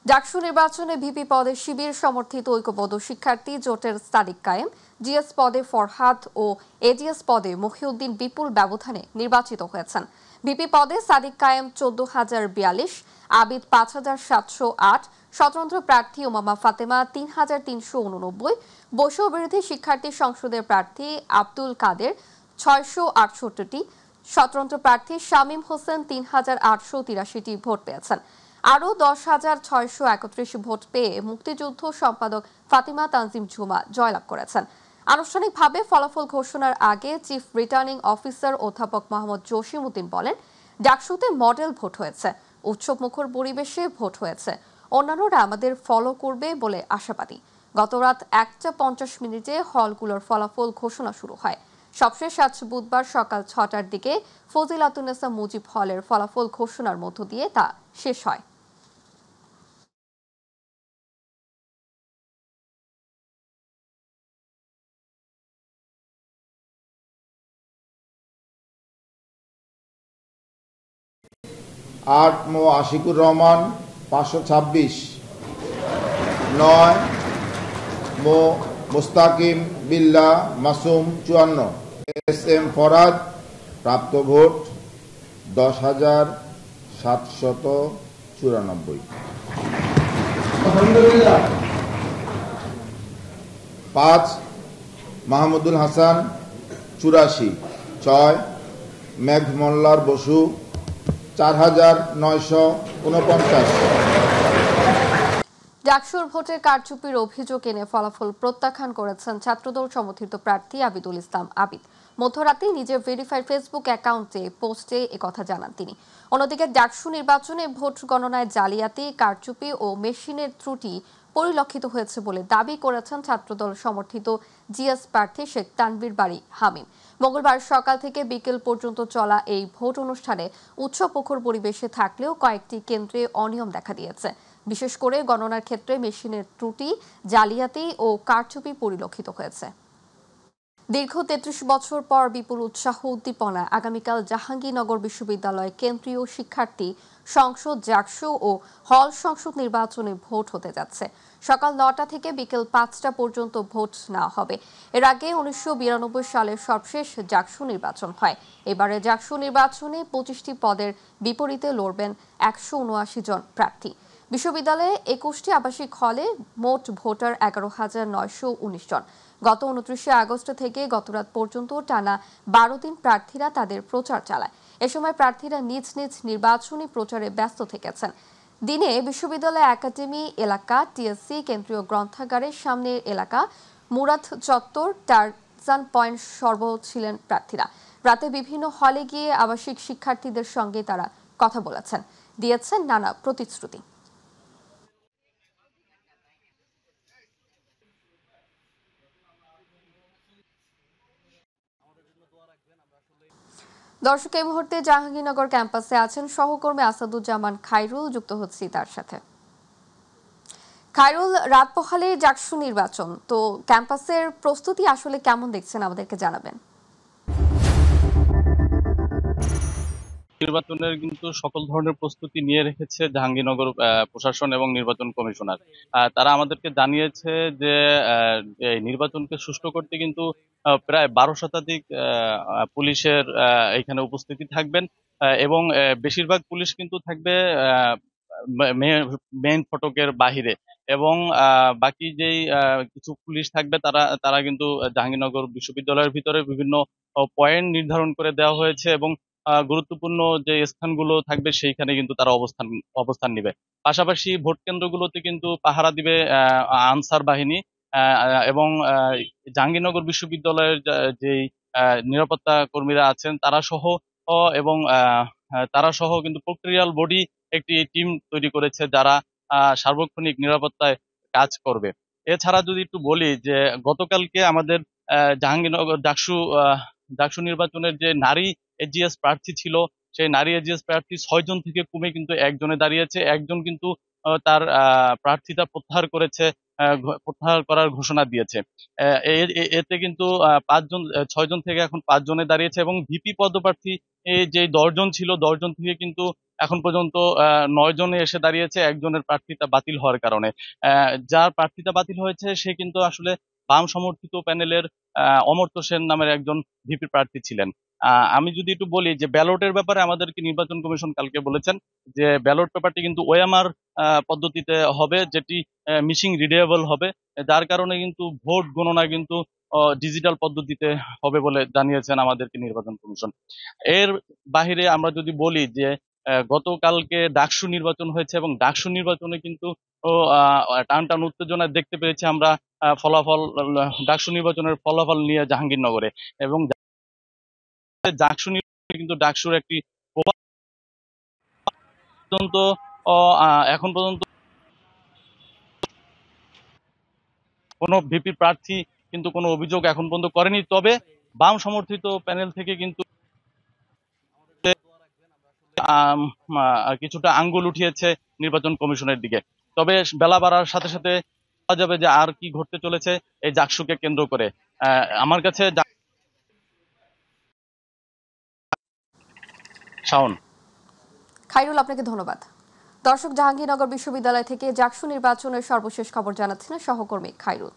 ডাকসু নির্বাচনে ভিপি পদে শিবির সমর্থিত ঐক্যবদ্ধ শিক্ষার্থী জোটের সাদিক কায়েম, জিএস পদে ফরহাদ ও এজিএস পদে মহিউদ্দিন বিপুল ব্যবধানে নির্বাচিত হয়েছেন। ভিপি পদে সাদিক কায়েম 14,042, আবিদ 5,708, স্বতন্ত্র প্রার্থী ওমামা ফাতেমা 3,389, বৈষম্য বিরোধী শিক্ষার্থী সংসদের প্রার্থী আব্দুল কাদের 668টি, স্বতন্ত্র প্রার্থী শামীম হোসেন 3,883টি ভোট পেয়েছেন। আরও 10,631 ভোট পেয়ে মুক্তিযুদ্ধ সম্পাদক ফাতিমা তানজিম ঝুমা জয়লাভ করেছেন। আনুষ্ঠানিকভাবে ফলাফল ঘোষণার আগে চিফ রিটার্নিং অফিসার অধ্যাপক মোহাম্মদ জসিম উদ্দিন বলেন, ডাকসুতে মডেল ভোট হয়েছে, উৎসবমুখর পরিবেশে ভোট হয়েছে, অন্যান্যরা আমাদের ফলো করবে বলে আশাবাদী। গতরাত 1:50 হলগুলোর ফলাফল ঘোষণা শুরু হয়। সবশেষ আজ বুধবার সকাল 6টার দিকে ফজিলাতুন্নেসা মুজিব হলের ফলাফল ঘোষণার মধ্য দিয়ে তা শেষ হয়। মো আশিকুর রহমান 526, 9 মো মুস্তাকিম বিল্লাহ মাসুম 54, এস.এম. ফরাদ প্রাপ্ত ভোট 10,794। 5 মাহমুদুল হাসান 84, 6 মেঘ মোল্লার বসু 4,949। ডাকসুর ভোটে কারচুপির অভিযোগ এনে ফলাফল প্রত্যাখ্যান করেছেন ছাত্রদল সমর্থিত প্রার্থী আবিদুল ইসলাম আবিদ। মধ্যরাতে নিজের ভেরিফাইড ফেসবুক অ্যাকাউন্টে পোস্টে একথা জানান তিনি। অন্যদিকে ডাকসু নির্বাচনে ভোট গণনায় জালিয়াতি, কারচুপি ও মেশিনের ত্রুটি পরিলক্ষিত হয়েছে বলে দাবি করেছেন ছাত্রদল সমর্থিত জিএস প্রার্থী শেখ তানভীর বারী হামিম। মঙ্গলবার সকাল থেকে বিকেল পর্যন্ত চলা এই ভোট অনুষ্ঠানে উৎসবমুখর পরিবেশে থাকলেও কয়েকটি কেন্দ্রে অনিয়ম দেখা দিয়েছে। বিশেষ করে গণনার ক্ষেত্রে মেশিনের ত্রুটি, জালিয়াতি ও কারচুপি পরিলক্ষিত হয়েছে। দীর্ঘ 33 বছর পর বিপুল উৎসাহ উদ্দীপনা আগামীকাল জাহাঙ্গীরনগর বিশ্ববিদ্যালয় কেন্দ্রীয় শিক্ষার্থী সংসদ, জাকসু ও হল সংসদ নির্বাচনে ভোট হতে যাচ্ছে। সকাল 9টা থেকে বিকেল 5টা পর্যন্ত ভোট নেওয়া হবে। এর আগে 1992 সালের সবশেষ জাকসু নির্বাচন হয়। এবারে জাকসু নির্বাচনে 25টি পদের বিপরীতে লড়বেন 179 জন প্রার্থী। বিশ্ববিদ্যালয়ে 21টি আবাসিক হলে মোট ভোটার 11,919 জন। গত 29 আগস্ট থেকে গতরাত পর্যন্ত টানা 12 দিন প্রার্থীরা তাদের প্রচার চালায়। এ সময় প্রার্থীরা নিজ নিজ নির্বাচনী প্রচারে ব্যস্ত থেকেছেন। দিনে বিশ্ববিদ্যালয় একাডেমি এলাকা, টিএসসি, কেন্দ্রীয় গ্রন্থাগারের সামনের এলাকা, মুরাদ চত্বর, টারজান পয়েন্ট সরবরাহ ছিলেন প্রার্থীরা। রাতে বিভিন্ন হলে গিয়ে আবাসিক শিক্ষার্থীদের সঙ্গে তারা কথা বলেছেন, দিয়েছেন নানা প্রতিশ্রুতি। দর্শক, এই মুহূর্তে জাহাঙ্গীরনগর ক্যাম্পাসে আছেন সহকর্মী আসাদুজ্জামান খায়রুল, যুক্ত হচ্ছি তার সাথে। খায়রুল, রাত পোহালে জাকসু নির্বাচন, তো ক্যাম্পাসের প্রস্তুতি আসলে কেমন দেখছেন আমাদেরকে জানাবেন। নির্বাচনের কিন্তু সকল ধরনের প্রস্তুতি নিয়ে রেখেছে জাহাঙ্গীরনগর প্রশাসন এবং নির্বাচন কমিশনার। তারা আমাদেরকে জানিয়েছে যে এই নির্বাচনকে সুষ্ঠু করতে কিন্তু প্রায় 12 শতাধিক পুলিশের এখানে উপস্থিতি থাকবেন এবং বেশিরভাগ পুলিশ কিন্তু থাকবে মেইন ফটকের বাহিরে এবং বাকি যেই কিছু পুলিশ থাকবে তারা তারা কিন্তু জাহাঙ্গীরনগর বিশ্ববিদ্যালয়ের ভিতরে বিভিন্ন পয়েন্ট নির্ধারণ করে দেওয়া হয়েছে এবং গুরুত্বপূর্ণ যে স্থানগুলো থাকবে সেইখানে কিন্তু তারা অবস্থান নেবে। পাশাপাশি ভোট কেন্দ্রগুলোতে কিন্তু পাহারা দিবে আনসার বাহিনী এবং জাহাঙ্গীরনগর বিশ্ববিদ্যালয়ের যেই নিরাপত্তা কর্মীরা আছেন তারা সহ কিন্তু প্রক্রিয়াল বডি একটি টিম তৈরি করেছে যারা সার্বক্ষণিক নিরাপত্তায় কাজ করবে। এছাড়া যদি একটু বলি যে গতকালকে আমাদের জাহাঙ্গীরনগর ডাকসু নির্বাচনের যে নারী এজিএস প্রার্থী ছিল, সেই নারী এজিএস প্রার্থী 6 জন থেকে কমে কিন্তু একজনে দাঁড়িয়েছে। একজন কিন্তু তার প্রার্থিতা প্রত্যাহার করার ঘোষণা দিয়েছে। এতে কিন্তু 6 জন থেকে এখন 5 জনে দাঁড়িয়েছে এবং ভিপি পদপ্রার্থী যে 10 জন ছিল, 10 জন থেকে কিন্তু এখন পর্যন্ত 9 জনে এসে দাঁড়িয়েছে একজনের প্রার্থিতা বাতিল হওয়ার কারণে। যার প্রার্থিতা বাতিল হয়েছে সে কিন্তু আসলে বাম সমর্থিত প্যানেলের অমর্ত্য সেন নামের একজন ভিপি প্রার্থী ছিলেন। আমি যদি একটু বলি যে ব্যালটের ব্যাপারে আমাদেরকে নির্বাচন কমিশন কালকে বলেছেন যে ব্যালট পেপারটি কিন্তু ওএমআর পদ্ধতিতে হবে, যেটি মিসিং রিডেবল হবে, যার কারণে কিন্তু ভোট গণনা কিন্তু ডিজিটাল পদ্ধতিতে হবে বলে জানিয়েছেন আমাদেরকে নির্বাচন কমিশন। এর বাহিরে আমরা যদি বলি যে গতকালকে ডাকসু নির্বাচন হয়েছে এবং ডাকসু নির্বাচনে কিন্তু টান টান উত্তেজনা দেখতে পেয়েছি আমরা ফলাফল, ডাকসু নির্বাচনের ফলাফল নিয়ে জাহাঙ্গীরনগরে, এবং ডাকসু নির্বাচনে কিন্তু ডাকসুর একটি এখন পর্যন্ত কোনো ভিপি প্রার্থী কিন্তু কোনো অভিযোগ এখন পর্যন্ত করেনি। তবে বাম সমর্থিত প্যানেল থেকে কিন্তু কিছুটা আঙ্গুল উঠিয়েছে নির্বাচন কমিশনের দিকে। তবে বেলা বাড়ার সাথে সাথে বলা যাবে যে আর কি ঘটতে চলেছে এই ডাকসুকে কেন্দ্র করে। আমার কাছে শাওন। খাইরুল, আপনাকে ধন্যবাদ। দর্শক, জাহাঙ্গীরনগর বিশ্ববিদ্যালয় থেকে ডাকসু নির্বাচনের সর্বশেষ খবর জানাচ্ছিলেন সহকর্মী খাইরুল।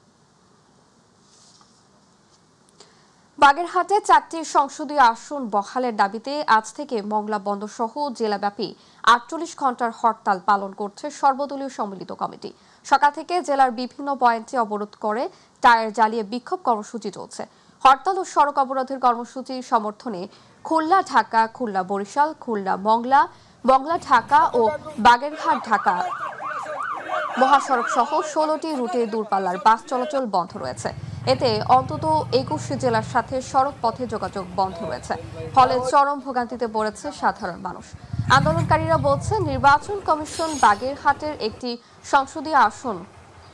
বাগেরহাটে 4টি সংসদীয় আসন বহালের দাবিতে আজ থেকে মংলা বন্দর সহ জেলাব্যাপী 48 ঘন্টার হরতাল পালন করছে সর্বদলীয় সম্মিলিত কমিটি। সকাল থেকে জেলার বিভিন্ন পয়েন্টে অবরোধ করে টায়ার জ্বালিয়ে বিক্ষোভ কর্মসূচি চলছে। হরতাল ও সড়ক অবরোধের কর্মসূচির সমর্থনে খুলনা ঢাকা, খুলনা বরিশাল, খুলনা মংলা, মংলা ঢাকা ও বাগেরহাট ঢাকা মহাসড়ক সহ 16টি রুটে দূরপাল্লার বাস চলাচল বন্ধ রয়েছে। এতে অন্তত 21 জেলার সাথে সড়ক পথে যোগাযোগ বন্ধ রয়েছে, ফলে চরম ভোগান্তিতে পড়েছে সাধারণ মানুষ। আন্দোলনকারীরা বলছে, নির্বাচন কমিশন বাগেরহাটের একটি সংসদীয় আসন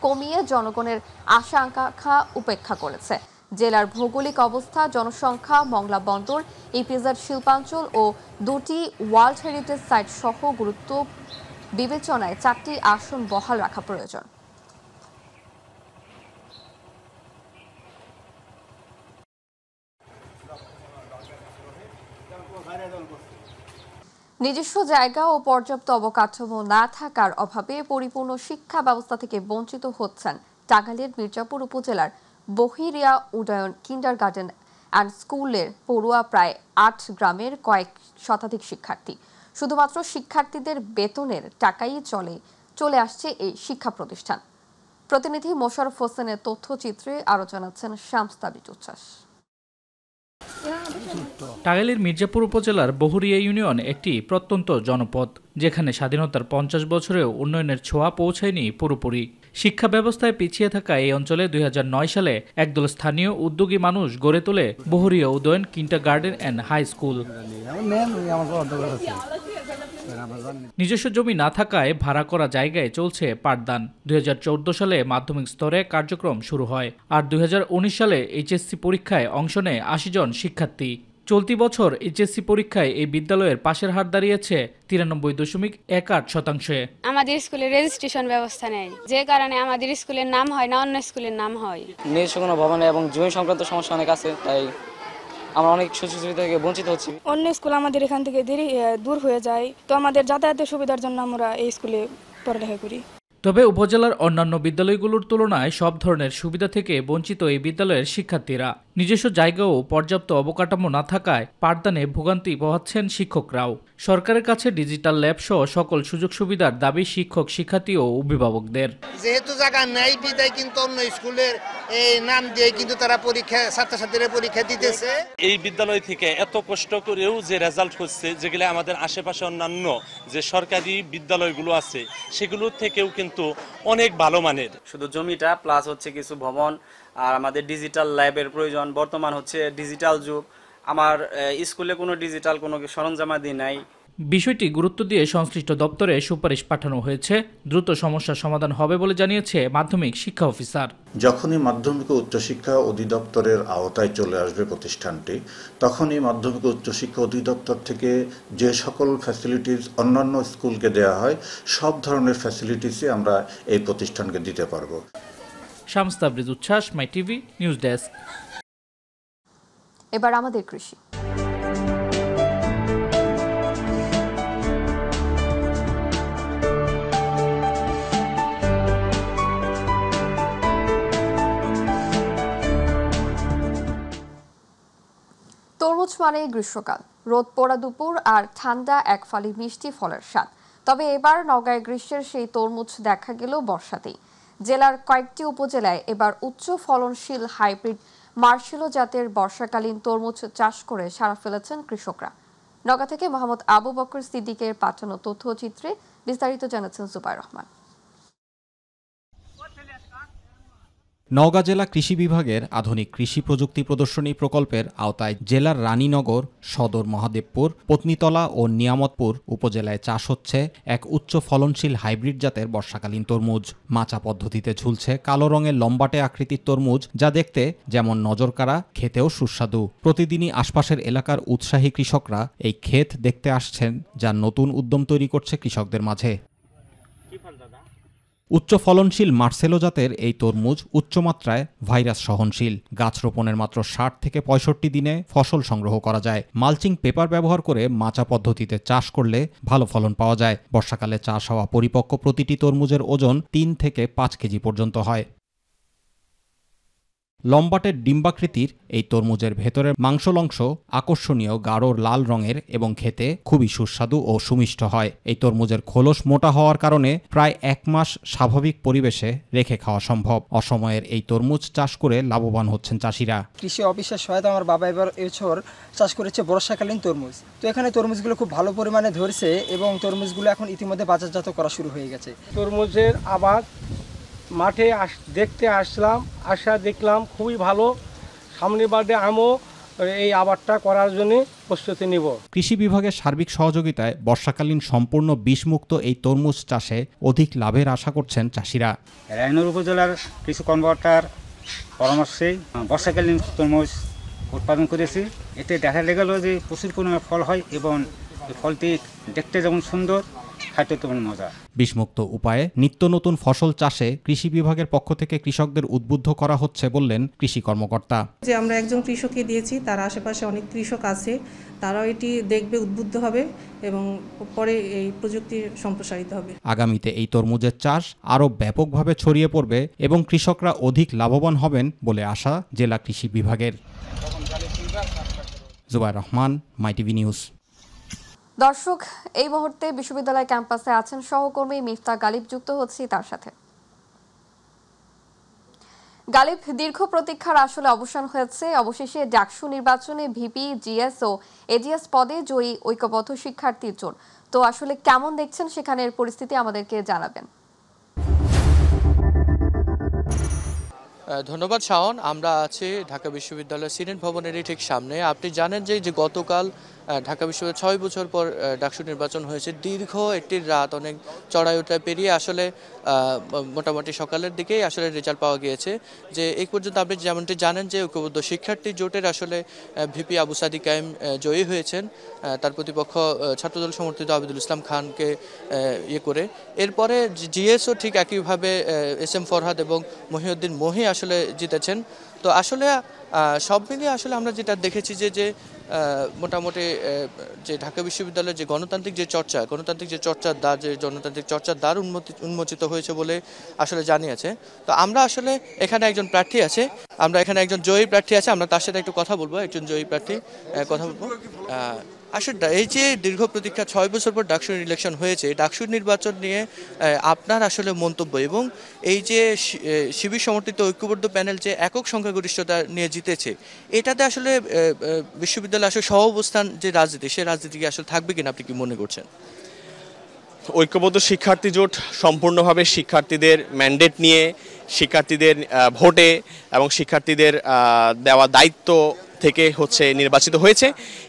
কমিয়ে জনগণের আশা আকাঙ্ক্ষা উপেক্ষা করেছে। জেলার ভৌগোলিক অবস্থা, জনসংখ্যা, মংলা বন্দর, ইপিজেড শিল্পাঞ্চল ও 2টি ওয়ার্ল্ড হেরিটেজ সাইট সহ গুরুত্ব বিবেচনায় 4টি আসন বহাল রাখা প্রয়োজন। নিজস্ব জায়গা ও পর্যাপ্ত অবকাঠামো না থাকার অভাবে পরিপূর্ণ শিক্ষা ব্যবস্থা থেকে বঞ্চিত হচ্ছেন টাঙ্গাইলের মির্জাপুর উপজেলার বহিরিয়া উডয়ন কিন্ডারগার্টেন অ্যান্ড স্কুলের পড়ুয়া প্রায় 8 গ্রামের কয়েক শতাধিক শিক্ষার্থী। শুধুমাত্র শিক্ষার্থীদের বেতনের টাকাই চলে আসছে এই শিক্ষা প্রতিষ্ঠান। প্রতিনিধি মোশাররফ হোসেনের তথ্যচিত্রে আরো জানাচ্ছেন শামস তাবিজ উচ্ছ্বাস। টাঙ্গাইলের মির্জাপুর উপজেলার বহুরিয়া ইউনিয়ন একটি প্রত্যন্ত জনপদ, যেখানে স্বাধীনতার 50 বছরেও উন্নয়নের ছোঁয়া পৌঁছায়নি পুরোপুরি। শিক্ষা ব্যবস্থায় পিছিয়ে থাকা এই অঞ্চলে 2009 সালে একদল স্থানীয় উদ্যোগী মানুষ গড়ে তোলে Bahuria Udayan kindergarten and high school. নিজস্ব জমি না থাকায় ভাড়া করা জায়গায় চলছে পাঠদান। 2014 সালে মাধ্যমিক স্তরে কার্যক্রম শুরু হয়, আর 2019 সালে এইচএসসি পরীক্ষায় অংশ নেয় 80 জন শিক্ষার্থী। চলতি বছর এইচএসসি পরীক্ষায় এই বিদ্যালয়ের পাশের হার দাঁড়িয়েছে 93.18%। আমাদের স্কুলে রেজিস্ট্রেশন ব্যবস্থা নেই, যে কারণে আমাদের স্কুলের নাম হয় না, অন্য স্কুলের নাম হয়। নিজস্ব কোনো ভবনে এবং জমি সংক্রান্ত সমস্যা অনেক আছে, তাই আমরা অনেক সুযোগ সুবিধা থেকে বঞ্চিত হচ্ছি। অন্য স্কুল আমাদের এখান থেকে দূর হয়ে যায়, তো আমাদের যাতায়াতের সুবিধার জন্য আমরা এই স্কুলে পড়ালেখা করি। তবে উপজেলার অন্যান্য বিদ্যালয়গুলোর তুলনায় সব ধরনের সুবিধা থেকে বঞ্চিত এই বিদ্যালয়ের শিক্ষার্থীরা। নিজস্ব জায়গা ও পর্যাপ্ত অবকাঠামো না থাকায় পাঠদানে ভোগান্তি পোহাচ্ছেন শিক্ষকরাও। সরকারের কাছে ডিজিটাল ল্যাব সহ সকল সুযোগ সুবিধার দাবি শিক্ষক, শিক্ষার্থী ও অভিভাবকদের। যেহেতু জায়গা নেই বিদায় কিন্তু অন্য স্কুলের এই নাম দিয়ে কিন্তু তারা পরীক্ষা, ছাত্রছাত্রীরা পরীক্ষা দিতেছে। এই বিদ্যালয় থেকে এত কষ্ট করেও যে রেজাল্ট হচ্ছে, যেগুলো আমাদের আশেপাশে অন্যান্য যে সরকারি বিদ্যালয়গুলো আছে সেগুলোর থেকেও কিন্তু অনেক ভালো মানের। শুধু জমিটা প্লাস হচ্ছে কিছু ভবন, আর আমাদের ডিজিটাল ল্যাবের প্রয়োজন। বর্তমান হচ্ছে ডিজিটাল যুগ, আমার স্কুলে কোনো ডিজিটাল কোনো সরঞ্জামাদি নাই। বিষয়টি গুরুত্ব দিয়ে সংশ্লিষ্ট দপ্তরে সুপারিশ পাঠানো হয়েছে। দ্রুত সমস্যার সমাধান হবে বলে জানিয়েছে মাধ্যমিক শিক্ষা অফিসার। যখনই মাধ্যমিক ও উচ্চশিক্ষা অধিদপ্তরের আওতায় চলে আসবে প্রতিষ্ঠানটি, তখনই মাধ্যমিক ও উচ্চশিক্ষা অধিদপ্তর থেকে যে সকল ফ্যাসিলিটিস অন্যান্য স্কুলকে দেওয়া হয়, সব ধরনের ফ্যাসিলিটিসই আমরা এই প্রতিষ্ঠানকে দিতে পারব। শামস তাবরিজ উচ্ছ্বাস, মাই টিভি নিউজ ডেস্ক। এবার আমাদের কৃষি। মানে গ্রীষ্মকাল, রোদ পোড়া দুপুর আর ঠান্ডা এক ফালি মিষ্টি ফলের স্বাদ। তবে এবার নওগাঁয় গ্রীষ্মের সেই তরমুজ দেখা গেল বর্ষাতেই। জেলার কয়েকটি উপজেলায় এবার উচ্চ ফলনশীল হাইব্রিড মার্শেলো জাতের বর্ষাকালীন তরমুজ চাষ করে সাড়া ফেলেছেন কৃষকরা। নওগাঁ থেকে মোহাম্মদ আবু বকর সিদ্দিকের পাঠানো তথ্যচিত্রে বিস্তারিত জানাচ্ছেন জুবাইর রহমান। নওগাঁ জেলা কৃষি বিভাগের আধুনিক কৃষি প্রযুক্তি প্রদর্শনী প্রকল্পের আওতায় জেলার রানীনগর, সদর মহাদেবপুর, পত্নীতলা ও নিয়ামতপুর উপজেলায় চাষ হচ্ছে এক উচ্চ ফলনশীল হাইব্রিড জাতের বর্ষাকালীন তরমুজ। মাচা পদ্ধতিতে ঝুলছে কালো রঙের লম্বাটে আকৃতির তরমুজ, যা দেখতে যেমন নজরকাড়া, খেতেও সুস্বাদু। প্রতিদিনই আশপাশের এলাকার উৎসাহী কৃষকরা এই ক্ষেত দেখতে আসছেন, যা নতুন উদ্যম তৈরি করছে কৃষকদের মাঝে। উচ্চ ফলনশীল মার্সেলো জাতের এই তরমুজ উচ্চমাত্রায় ভাইরাস সহনশীল। গাছ রোপণের মাত্র 60 থেকে 65 দিনে ফসল সংগ্রহ করা যায়। মালচিং পেপার ব্যবহার করে মাচা পদ্ধতিতে চাষ করলে ভালো ফলন পাওয়া যায়। বর্ষাকালে চাষ হওয়া পরিপক্ক প্রতিটি তরমুজের ওজন 3 থেকে 5 কেজি পর্যন্ত হয়। লম্বাটের ডিম্বাকৃতির এই তরমুজের ভেতরের মাংসল অংশ আকর্ষণীয় গাঢ় লাল রঙের এবং খেতে খুবই সুস্বাদু ও সুমিষ্ট হয়। এই তরমুজের খোলস মোটা হওয়ার কারণে প্রায় 1 মাস স্বাভাবিক পরিবেশে রেখে খাওয়া সম্ভব। অসময়ের এই তরমুজ চাষ করে লাভবান হচ্ছেন চাষিরা। কৃষি অফিসের সহায়তা আমার বাবা এবছর চাষ করেছে বর্ষাকালীন তরমুজ। তো এখানে তরমুজগুলো খুব ভালো পরিমাণে ধরছে এবং তরমুজগুলো এখন ইতিমধ্যে বাজারজাত করা শুরু হয়ে গেছে। তরমুজের আবাদ মাঠে দেখতে আসলাম, দেখলাম খুবই ভালো। সামনের বারে আমিও এই আবাদটা করার জন্য প্রস্তুতি নিব। কৃষি বিভাগের সার্বিক সহযোগিতায় বর্ষাকালীন সম্পূর্ণ বিষমুক্ত এই তরমুজ চাষে অধিক লাভের আশা করছেন চাষিরা। রায়নগর উপজেলার কৃষি কর্মকর্তার পরামর্শে বর্ষাকালীন তরমুজ উৎপাদন করেছি। এতে দেখা গেল যে প্রচুর পরিমাণে ফল হয় এবং ফলটি দেখতে যেমন সুন্দর, খাইতে তেমন মজা। বিষমুক্ত উপায়ে নিত্য নতুন ফসল চাষে কৃষি বিভাগের পক্ষ থেকে কৃষকদের উদ্বুদ্ধ করা হচ্ছে বললেন কৃষি কর্মকর্তা। যে আমরা একজন কৃষককে দিয়েছি, তার আশেপাশে অনেক কৃষক আছে, তারাও এটি দেখবে, উদ্বুদ্ধ হবে এবং পরে এই প্রযুক্তি সম্প্রসারিত হবে। আগামীতে এই তরমুজের চাষ আরও ব্যাপকভাবে ছড়িয়ে পড়বে এবং কৃষকরা অধিক লাভবান হবেন বলে আশা জেলা কৃষি বিভাগের। Zubair Rahman, My TV news. দর্শক, এই মুহূর্তে বিশ্ববিদ্যালয় ক্যাম্পাসে আছেন সহকর্মী মিফতা গালিব, যুক্ত হচ্ছি তার সাথে। গালিব, দীর্ঘ প্রতীক্ষার আসলে অবসান হয়েছে। অবশেষে ডাকসু নির্বাচনে ভিপি, জিএস ও এজিএস পদে জয়ী ঐক্যবদ্ধ শিক্ষার্থীর জোট। তো আসলে কেমন দেখছেন সেখানের পরিস্থিতি, আমাদেরকে জানাবেন। ধন্যবাদ শাওন। আমরা আছি ঢাকা বিশ্ববিদ্যালয়ের সিনেট ভবনেরই ঠিক সামনে। আপনি জানেন যে গতকাল ঢাকা বিশ্ববিদ্যালয় 6 বছর পর ডাকসু নির্বাচন হয়েছে। দীর্ঘ একটি রাত, অনেক চড়াই উতরাই পেরিয়ে আসলে মোটামুটি সকালের দিকেই আসলে রেজাল্ট পাওয়া গিয়েছে। যে এই পর্যন্ত আপনি যেমনটি জানেন যে ঐক্যবদ্ধ শিক্ষার্থী জোটের আসলে ভিপি আবু সাদিক কায়েম জয়ী হয়েছেন, তার প্রতিপক্ষ ছাত্রদল সমর্থিত আবিদুল ইসলাম খানকে করে। এরপরে জিএসও ঠিক একইভাবে SM ফরহাদ এবং মহিউদ্দিন মহি আসলে জিতেছেন। তো আসলে সব মিলিয়ে আসলে আমরা যেটা দেখেছি যে মোটামুটি যে ঢাকা বিশ্ববিদ্যালয়ের যে গণতান্ত্রিক চর্চার দ্বার উন্মোচিত হয়েছে বলে আসলে জানিয়েছে। তো আমরা আসলে এখানে একজন প্রার্থী আছে, একজন জয়ী প্রার্থী আছে, আমরা তার সাথে একটু কথা বলবো। একজন জয়ী প্রার্থী কথা বলবো। আসলে এই যে দীর্ঘ প্রতীক্ষা 6 বছর পর ডাকসু ইলেকশন হয়েছে, ডাকসু নির্বাচন নিয়ে আপনার আসলে মন্তব্য এবং এই যে শিবির সমর্থিত ঐক্যবদ্ধ প্যানেল যে একক সংখ্যাগরিষ্ঠতা নিয়ে জিতেছে, এটাতে আসলে বিশ্ববিদ্যালয় আসলে সহ অবস্থান যে রাজনীতি, সেই রাজনীতি কি আসলে থাকবে কিনা আপনি কি মনে করছেন? ঐক্যবদ্ধ শিক্ষার্থী জোট সম্পূর্ণভাবে শিক্ষার্থীদের ম্যান্ডেট নিয়ে, শিক্ষার্থীদের ভোটে এবং শিক্ষার্থীদের দেওয়া দায়িত্ব থেকে নির্বাচিত হয়েছে।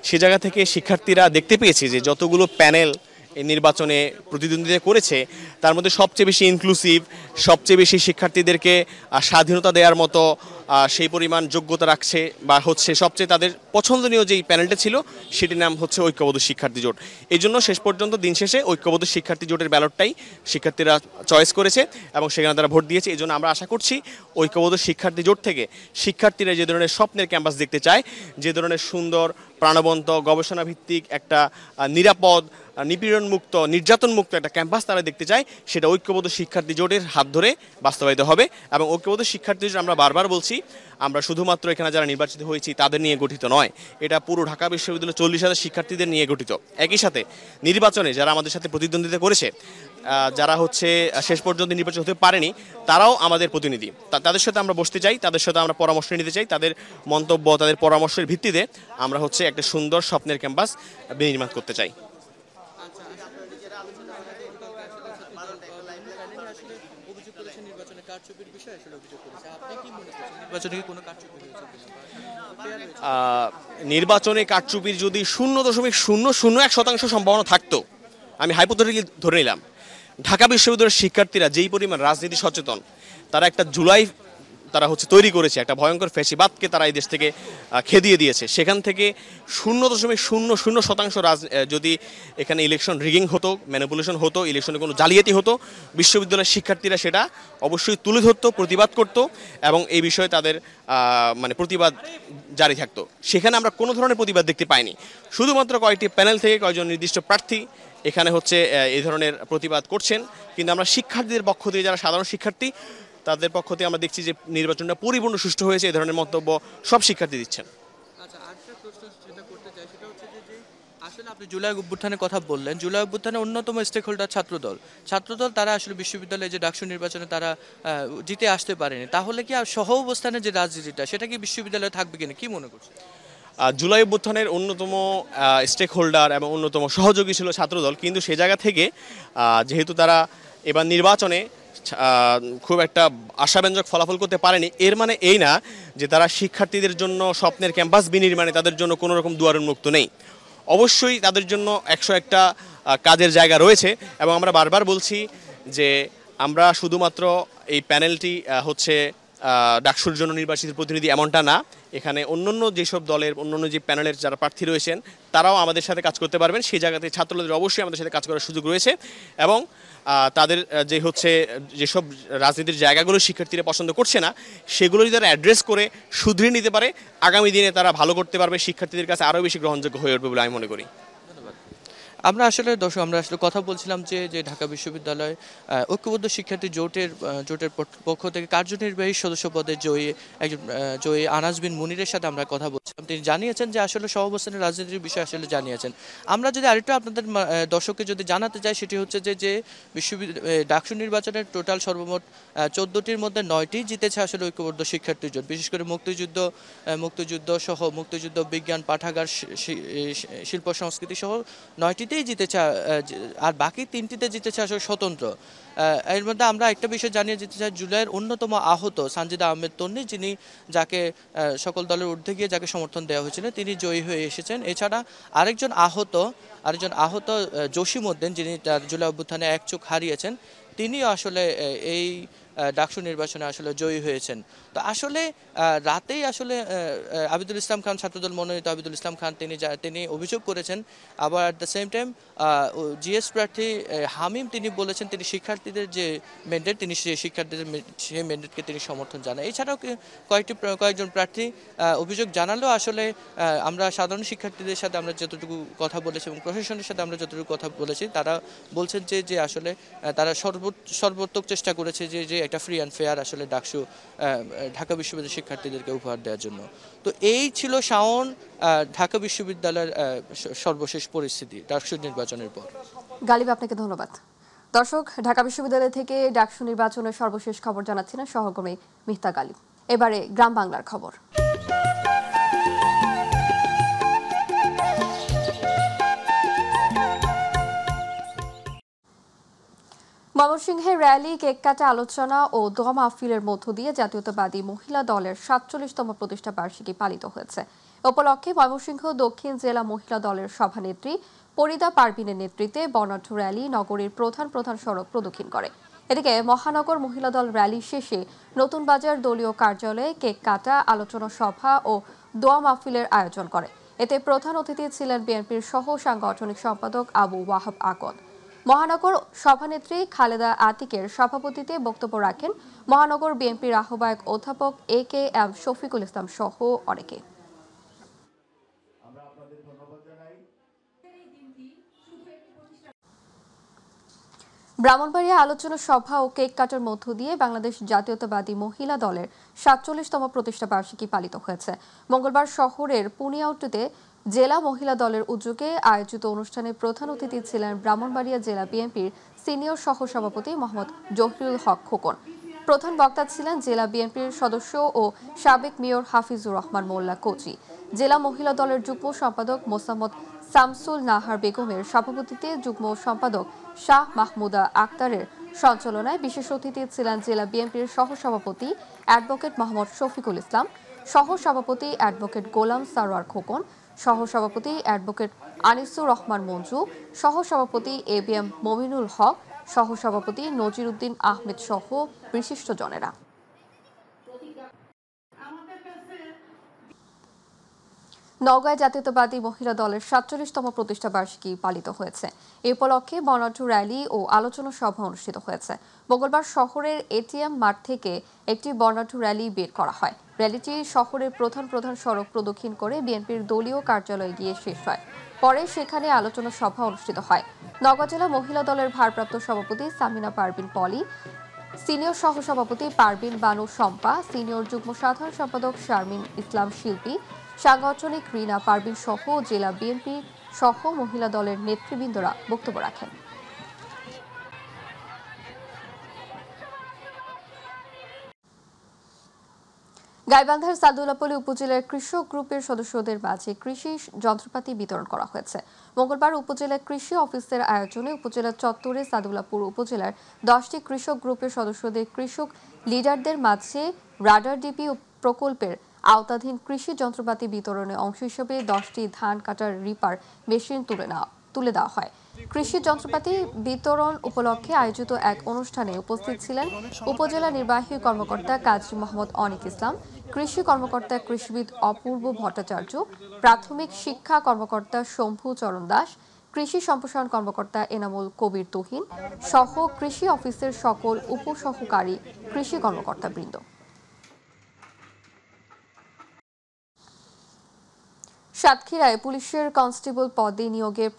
সে জায়গা থেকে শিক্ষার্থীরা দেখতে পেয়েছে যে যতগুলো প্যানেল এই নির্বাচনে প্রতিদ্বন্দ্বিতা করেছে, তার মধ্যে সবচেয়ে বেশি ইনক্লুসিভ, সবচেয়ে বেশি শিক্ষার্থীদেরকে স্বাধীনতা দেওয়ার মতো সেই পরিমাণ যোগ্যতা রাখছে বা সবচেয়ে তাদের পছন্দনীয় যেই প্যানেলটা ছিল সেটির নাম ঐক্যবদ্ধ শিক্ষার্থী জোট। এই জন্য শেষ পর্যন্ত দিন শেষে ঐক্যবদ্ধ শিক্ষার্থী জোটের ব্যালটটাই শিক্ষার্থীরা চয়েস করেছে এবং সেখানে তারা ভোট দিয়েছে। এই জন্য আমরা আশা করছি ঐক্যবদ্ধ শিক্ষার্থী জোট থেকে শিক্ষার্থীরা যে ধরনের স্বপ্নের ক্যাম্পাস দেখতে চায়, যে ধরনের সুন্দর প্রাণবন্ত গবেষণা ভিত্তিক একটা নিরাপদ নিপীড়নমুক্ত নির্যাতনমুক্ত একটা ক্যাম্পাস তারা দেখতে চায়, সেটা ঐক্যবদ্ধ শিক্ষার্থী জোটের হাত ধরে বাস্তবায়িত হবে। এবং ঐক্যবদ্ধ শিক্ষার্থী জোট আমরা বারবার বলছি, আমরা শুধুমাত্র এখানে যারা নির্বাচিত হয়েছি তাদের নিয়ে গঠিত নয়, এটা পুরো ঢাকা বিশ্ববিদ্যালয়ের 40,000 শিক্ষার্থীদের নিয়ে গঠিত। একই সাথে নির্বাচনে যারা আমাদের সাথে প্রতিদ্বন্দ্বিতা করেছে, যারা হচ্ছে শেষ পর্যন্ত নির্বাচন হতে পারেনি, তারাও আমাদের প্রতিনিধি। তাদের সাথে আমরা বসতে চাই, তাদের সাথে আমরা পরামর্শ নিতে চাই, তাদের মন্তব্য তাদের পরামর্শের ভিত্তিতে আমরা হচ্ছে একটা সুন্দর স্বপ্নের ক্যাম্পাস বিনির্মাণ করতে চাই। নির্বাচনে কারচুপির যদি 0.001% সম্ভাবনা থাকতো, আমি হাইপোথেটিক্যালি ধরে নিলাম, ঢাকা বিশ্ববিদ্যালয়ের শিক্ষার্থীরা যেই পরিমাণ রাজনীতি সচেতন, তারা একটা জুলাই তারা হচ্ছে তৈরি করেছে, একটা ভয়ঙ্কর ফ্যাসিবাদকে তারা এই দেশ থেকে খেদিয়ে দিয়েছে। সেখান থেকে 0.00% যদি এখানে ইলেকশন রিগিং হতো, ম্যানিপুলেশন হতো, ইলেকশনে কোনো জালিয়াতি হতো, বিশ্ববিদ্যালয়ের শিক্ষার্থীরা সেটা অবশ্যই তুলে ধরতো, প্রতিবাদ করতো এবং এই বিষয়ে তাদের মানে প্রতিবাদ জারি থাকতো। সেখানে আমরা কোনো ধরনের প্রতিবাদ দেখতে পাইনি। শুধুমাত্র কয়েকটি প্যানেল থেকে কয়েকজন নির্দিষ্ট প্রার্থী এখানে হচ্ছে এই ধরনের প্রতিবাদ করছেন, কিন্তু আমরা শিক্ষার্থীদের পক্ষ থেকে যারা সাধারণ শিক্ষার্থী তাদের পক্ষ থেকে আমরা দেখছি যে নির্বাচনটা পরিপূর্ণ সুষ্ঠু হয়েছে, এই ধরনের মন্তব্য সব শিক্ষার্থী দিচ্ছেন। আচ্ছা, আরেকটা প্রশ্ন যেটা করতে চাই সেটা হচ্ছে যে আসলে আপনি জুলাই অভ্যুত্থানের কথা বললেন, জুলাই অভ্যুত্থানের অন্যতম স্টেক হোল্ডার ছাত্রদল তারা আসলে বিশ্ববিদ্যালয়ে যে ডাকসু নির্বাচনে তারা জিতে আসতে পারেনি, তাহলে কি আর সহ অবস্থানের যে রাজনীতিটা সেটা কি বিশ্ববিদ্যালয়ে থাকবে কিনা, কি মনে করছেন? জুলাই অভ্যুত্থানের অন্যতম স্টেক হোল্ডার এবং অন্যতম সহযোগী ছিল ছাত্রদল, কিন্তু সে জায়গা থেকে যেহেতু তারা এবার নির্বাচনে খুব একটা আশাব্যঞ্জক ফলাফল করতে পারেনি, এর মানে এই না যে তারা শিক্ষার্থীদের জন্য স্বপ্নের ক্যাম্পাস বিনির্মাণে তাদের জন্য কোনো রকম দুয়ার উন্মুক্ত নেই। অবশ্যই তাদের জন্য 101টা কাজের জায়গা রয়েছে এবং আমরা বারবার বলছি যে আমরা শুধুমাত্র এই প্যানেলটি হচ্ছে ডাকসুর জন্য নির্বাচিত প্রতিনিধি এমনটা না, এখানে অন্যান্য যেসব দলের অন্যান্য যে প্যানেলের যারা প্রার্থী রয়েছেন তারাও আমাদের সাথে কাজ করতে পারবেন। সেই জায়গাতে ছাত্রদের অবশ্যই আমাদের সাথে কাজ করার সুযোগ রয়েছে এবং তাদের যে হচ্ছে যেসব রাজনীতির জায়গাগুলো শিক্ষার্থীরা পছন্দ করছে না সেগুলো যদি তারা অ্যাড্রেস করে শুধরে নিতে পারে, আগামী দিনে তারা ভালো করতে পারবে, শিক্ষার্থীদের কাছে আরও বেশি গ্রহণযোগ্য হয়ে উঠবে বলে আমি মনে করি। আমরা আসলে কথা বলছিলাম যে ঢাকা বিশ্ববিদ্যালয় ঐক্যবদ্ধ শিক্ষার্থী জোটের পক্ষ থেকে কার্যনির্বাহী সদস্য পদে জয়ী আনাস বিন মুনিরের সাথে আমরা কথা বলছিলাম। তিনি জানিয়েছেন যে আসলে সহাবস্থানের রাজনীতির বিষয়ে আসলে জানিয়েছেন। আমরা যদি আরেকটু আপনাদের দর্শককে যদি জানাতে চাই, সেটি হচ্ছে যে ডাকসু নির্বাচনের টোটাল সর্বমোট 14টির মধ্যে 9টি জিতেছে আসলে ঐক্যবদ্ধ শিক্ষার্থী জোট। বিশেষ করে মুক্তিযুদ্ধ সহ মুক্তিযুদ্ধ বিজ্ঞান পাঠাগার শিল্প সংস্কৃতি সহ 9টিতেই জিতেছে, আর বাকি 3টিতে জিতেছে আসলে স্বতন্ত্র। এর মধ্যে আমরা একটা বিষয় জানিয়ে যেতে চাই, জুলাইয়ের অন্যতম আহত সানজিদা আহমেদ তন্নি, যিনি যাকে সকল দলের ঊর্ধ্বে গিয়ে যাকে সমর্থন দেওয়া হয়েছিল, তিনি জয়ী হয়ে এসেছেন। এছাড়া আরেকজন আহত জসিমউদ্দিন, যিনি তার জুলাই অভ্যুত্থানে এক চোখ হারিয়েছেন, তিনিও আসলে এই ডাকসু নির্বাচনে আসলে জয়ী হয়েছেন। তো আসলে রাতেই আসলে আবিদুল ইসলাম খান, ছাত্রদল মনোনীত আবিদুল ইসলাম খান, তিনি অভিযোগ করেছেন। আবার at the same time GS প্রার্থী হামিম তিনি বলেছেন তিনি শিক্ষার্থীদের যে ম্যান্ডেট, তিনি সেই ম্যান্ডেটকে তিনি সমর্থন জানান। এছাড়াও কয়েকজন প্রার্থী অভিযোগ জানালেও আসলে আমরা সাধারণ শিক্ষার্থীদের সাথে আমরা যতটুকু কথা বলেছি এবং প্রশাসনের সাথে আমরা যতটুকু কথা বলেছি, তারা বলছেন যে আসলে তারা সর্বোত্তক চেষ্টা করেছে যে একটা ফ্রি অ্যান্ড ফেয়ার আসলে ডাকসু ঢাকা বিশ্ববিদ্যালয়ের শিক্ষার্থীদেরকে উপহার দেওয়ার জন্য। তো এই ছিল শাওন ঢাকা বিশ্ববিদ্যালয়ের সর্বশেষ পরিস্থিতি ডাকসু নির্বাচনের পর। গালিব, আপনাকে ধন্যবাদ। দর্শক, ঢাকা বিশ্ববিদ্যালয় থেকে ডাকসু নির্বাচনের সর্বশেষ খবর জানাচ্ছিলেন সহকর্মী মিহতা গালিব। এবারে গ্রাম বাংলার খবর। ময়মনসিংহে র্যালি, কেক কাটা, আলোচনা ও দোয়া মাহফিলের মধ্য দিয়ে জাতীয়তাবাদী মহিলা দলের ৪৭তম প্রতিষ্ঠা বার্ষিকী পালিত হয়েছে। উপলক্ষে ময়মনসিংহ দক্ষিণ জেলা মহিলা দলের সভানেত্রী পরিদা পারভিনের নেতৃত্বে বর্ণাঢ্য র্যালি নগরীর প্রধান সড়ক প্রদক্ষিণ করে। এদিকে মহানগর মহিলা দল র্যালি শেষে নতুন বাজার দলীয় কার্যালয়ে কেক কাটা, আলোচনা সভা ও দোয়া মাহফিলের আয়োজন করে। এতে প্রধান অতিথি ছিলেন বিএনপির সহ সাংগঠনিক সম্পাদক আবু ওয়াহাব আকন। মহানগর সভানেত্রী খালেদা আতিকের সভাপতিত্বে বক্তব্য রাখেন মহানগর বিএনপির আহ্বায়ক অধ্যাপক AK M শফিকুল ইসলাম সহ অনেকে। ব্রাহ্মণবাড়িয়া আলোচনা সভা ও কেক কাটার মধ্য দিয়ে বাংলাদেশ জাতীয়তাবাদী মহিলা দলের ৪৭তম প্রতিষ্ঠা বার্ষিকী পালিত হয়েছে। মঙ্গলবার শহরের পুনিয়াউটিতে জেলা মহিলা দলের উদ্যোগে আয়োজিত অনুষ্ঠানে প্রধান অতিথি ছিলেন ব্রাহ্মণবাড়িয়া জেলা বিএনপির সিনিয়র সহসভাপতি মোহাম্মদ জহিরুল হক খোকন। প্রধান বক্তা ছিলেন জেলা বিএনপির সদস্য ও সাবেক মেয়র হাফিজুর রহমান মোল্লা কোচি। জেলা মহিলা দলের যুগ্ম সম্পাদক মোসাম্মদ শামসুল নাহার বেগমের সভাপতিত্বে যুগ্ম সম্পাদক শাহ মাহমুদা আক্তারের সঞ্চালনায় বিশেষ অতিথি ছিলেন জেলা বিএনপির সহসভাপতি অ্যাডভোকেট মোহাম্মদ শফিকুল ইসলাম, সহসভাপতি অ্যাডভোকেট গোলাম সারোয়ার খোকন, সহসভাপতি অ্যাডভোকেট আনিসুর রহমান মঞ্জু, সহসভাপতি এবিএম মমিনুল হক, সহসভাপতি নজির উদ্দিন আহমেদ সহ বিশিষ্টজনেরা। নওগাঁয় জাতীয়তাবাদী মহিলা দলের ৪৭তম প্রতিষ্ঠা বার্ষিকী পালিত হয়েছে। এ উপলক্ষে বর্ণাঢ্য র্যালি ও আলোচনা সভা অনুষ্ঠিত হয়েছে। মঙ্গলবার শহরের এটিএম মাঠ থেকে একটি বর্ণাঢ্য র্যালি বের করা হয়। র্যালিটি শহরের প্রধান সড়ক প্রদক্ষিণ করে বিএনপির দলীয় কার্যালয়ে গিয়ে শেষ হয়। পরে সেখানে আলোচনা সভা অনুষ্ঠিত হয়। নওগাঁ জেলা মহিলা দলের ভারপ্রাপ্ত সভাপতি সামিনা পারভিন পলি, সিনিয়র সহসভাপতি পারভিন বানু শম্পা, সিনিয়র যুগ্ম সাধারণ সম্পাদক শারমিন ইসলাম শিল্পী, সাংগঠনিক রিনা পারভিন সহ জেলা বিএনপি সহ মহিলা দলের নেতৃবৃন্দরা বক্তব্য রাখেন। গাইবান্ধার সাদুল্লাপল্লী উপজেলার কৃষক গ্রুপের সদস্যদের মাঝে কৃষি যন্ত্রপাতি বিতরণ করা হয়েছে। মঙ্গলবার উপজেলা কৃষি অফিসের আয়োজনে উপজেলা চত্বরে সাদুল্লাপুর উপজেলার 10টি কৃষক গ্রুপের সদস্যদের কৃষক লিডারদের মাঝে রাডার ডিপি প্রকল্পের আওতাধীন কৃষি যন্ত্রপাতি বিতরণে অংশ হিসেবে 10টি ধান কাটার রিপার মেশিন তুলে দেওয়া হয়। কৃষি যন্ত্রপাতি বিতরণ উপলক্ষে আয়োজিত এক অনুষ্ঠানে উপস্থিত ছিলেন উপজেলা নির্বাহী কর্মকর্তা কাজী মোহাম্মদ অনিক ইসলাম, কৃষি কর্মকর্তা কৃষিবিদ অপূর্ব ভট্টাচার্য, প্রাথমিক শিক্ষা কর্মকর্তা শম্ভু চরণ দাস, কৃষি সম্প্রসারণ কর্মকর্তা এনামুল কবির তুহিন সহ কৃষি অফিসের সকল উপসহকারী কৃষি কর্মকর্তা বৃন্দ। সাতক্ষীরায় পুলিশের কনস্টেবল পদে নিয়োগের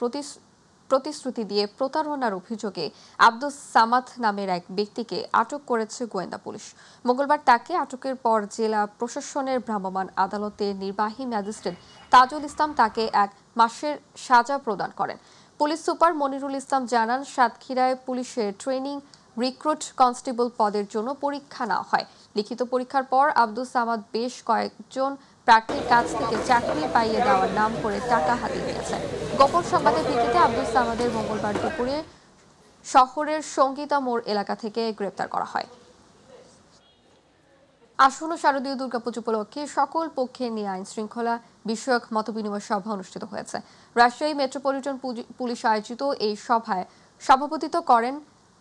প্রতিশ্রুতি দিয়ে প্রতারণার অভিযোগে আব্দুস সামাদ নামের এক ব্যক্তিকে আটক করেছে গোয়েন্দা পুলিশ। মঙ্গলবার তাকে আটকের পর জেলা প্রশাসনের ভ্রাম্যমাণ আদালতের নির্বাহী ম্যাজিস্ট্রেট তাজুল ইসলাম তাকে 1 মাসের সাজা প্রদান করেন। পুলিশ সুপার মনিরুল ইসলাম জানান, সাতক্ষীরায় পুলিশের ট্রেনিং রিক্রুট কনস্টেবল পদের জন্য পরীক্ষা নেওয়া হয়। লিখিত পরীক্ষার পর আব্দুস সামাদ বেশ কয়েকজন প্রার্থীর কাছ থেকে চাকরি পাইয়ে দেওয়ার নাম করে টাকা হাতিয়ে নিয়েছেন। গোপন সংবাদের ভিত্তিতে আব্দুস সামাদের মঙ্গলবার দুপুরে শহরের সঙ্গীতা মোড় এলাকা থেকে গ্রেপ্তার করা হয়। আসন্ন শারদীয় দুর্গাপুজো উপলক্ষে সকল পক্ষের নিয়ে আইন শৃঙ্খলা বিষয়ক মতবিনিময় সভা অনুষ্ঠিত হয়েছে। রাজশাহী মেট্রোপলিটন পুলিশ আয়োজিত এই সভায় সভাপতিত্ব করেন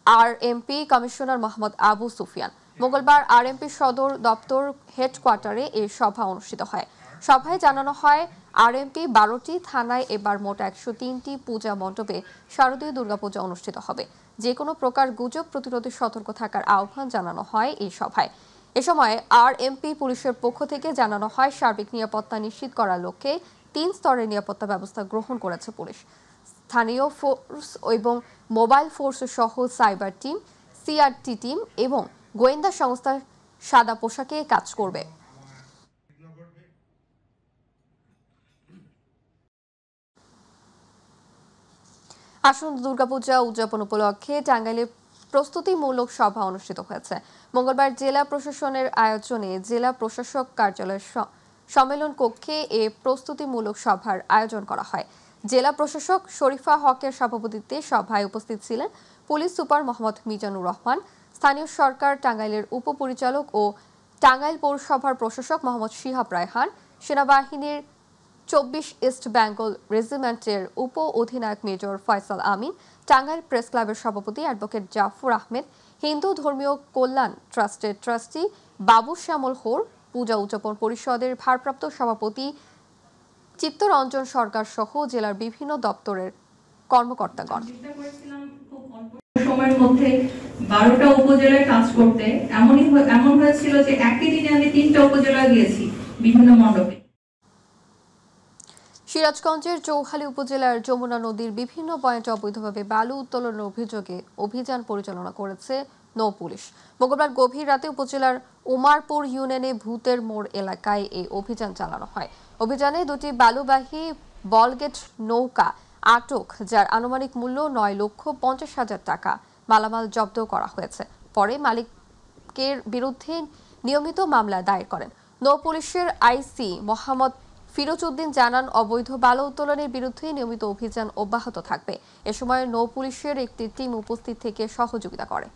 আরএমপি কমিশনার মোহাম্মদ আবু সুফিয়ান। মঙ্গলবার আরএমপি সদর দপ্তর হেডকোয়ার্টারে এই সভা অনুষ্ঠিত হয়। সভায় জানানো হয়, আরএমপি 12টি থানায় এবার মোট 103টি পূজা মণ্ডপে শারদীয় দুর্গাপূজা অনুষ্ঠিত হবে। যে কোনো প্রকার গুজব প্রতিরোধে সতর্ক থাকার আহ্বান জানানো হয় এই সভায়। এ সময় আরএমপি পুলিশের পক্ষ থেকে জানানো হয়, সার্বিক নিরাপত্তা নিশ্চিত করার লক্ষ্যে 3 স্তরের নিরাপত্তা ব্যবস্থা গ্রহণ করেছে পুলিশ। স্থানীয় ফোর্স এবং মোবাইল ফোর্স সহ সাইবার টিম, সিআরটি টিম এবং গোয়েন্দা সংস্থা সাদা পোশাকে কাজ করবে। আসন্ন দুর্গাপূজা উদযাপন উপলক্ষে টাঙ্গাইলে প্রস্তুতিমূলক সভা অনুষ্ঠিত হয়েছে। মঙ্গলবার জেলা প্রশাসনের আয়োজনে জেলা প্রশাসক কার্যালয়ের সম্মেলন কক্ষে এ প্রস্তুতিমূলক সভার আয়োজন করা হয়। জেলা প্রশাসক শরীফা হকের সভাপতিত্বে সভায় উপস্থিত ছিলেন পুলিশ সুপার মোহাম্মদ মিজানুর রহমান, স্থানীয় সরকার টাঙ্গাইলের উপপরিচালক ও টাঙ্গাইল পৌরসভার প্রশাসক মোহাম্মদ শিহাব রায়হান, সেনাবাহিনীর 24 ইস্ট বেঙ্গল রেজিমেন্টের উপ অধিনায়ক মেজর ফয়সাল আমিন, টাঙ্গাইল প্রেস ক্লাবের সভাপতি অ্যাডভোকেট জাফর আহমেদ, হিন্দু ধর্মীয় কল্যাণ ট্রাস্টের ট্রাস্টি বাবু শ্যামল হোর, পূজা উদযাপন পরিষদের ভারপ্রাপ্ত সভাপতি চিত্তরঞ্জন সরকার সহ জেলার বিভিন্ন দপ্তরের কর্মকর্তাগণ। সময়ের মধ্যে 12টা উপজেলায় কাজ করতে এমন হয়েছিল যে একই দিনে আমি 3টা উপজেলায় গিয়েছি বিভিন্ন মণ্ডপে। সিরাজগঞ্জের চৌখালী উপজেলার যমুনা নদীর বিভিন্ন পয়েন্টে অবৈধভাবে বালু উত্তোলনের অভিযোগে অভিযান পরিচালনা করেছে নৌ পুলিশ। মঙ্গলবার গভীর রাতে উপজেলার উমারপুর ইউনিয়নে ভূতের মোড় এলাকায় এই অভিযান চালানো হয়। অভিযানে দুটি বালুবাহী বলগেট নৌকা আটক, যার আনুমানিক মূল্য 9,50,000 টাকা মালামাল জব্দ করা হয়েছে। পরে মালিকের বিরুদ্ধে নিয়মিত মামলা দায়ের করেন। নৌ পুলিশের আইসি মোহাম্মদ ফিরোজ উদ্দিন জানান, অবৈধ বালু উত্তোলনের বিরুদ্ধে নিয়মিত অভিযান অব্যাহত থাকবে। এ সময় নৌ পুলিশের একটি টিম উপস্থিত থেকে সহযোগিতা করে।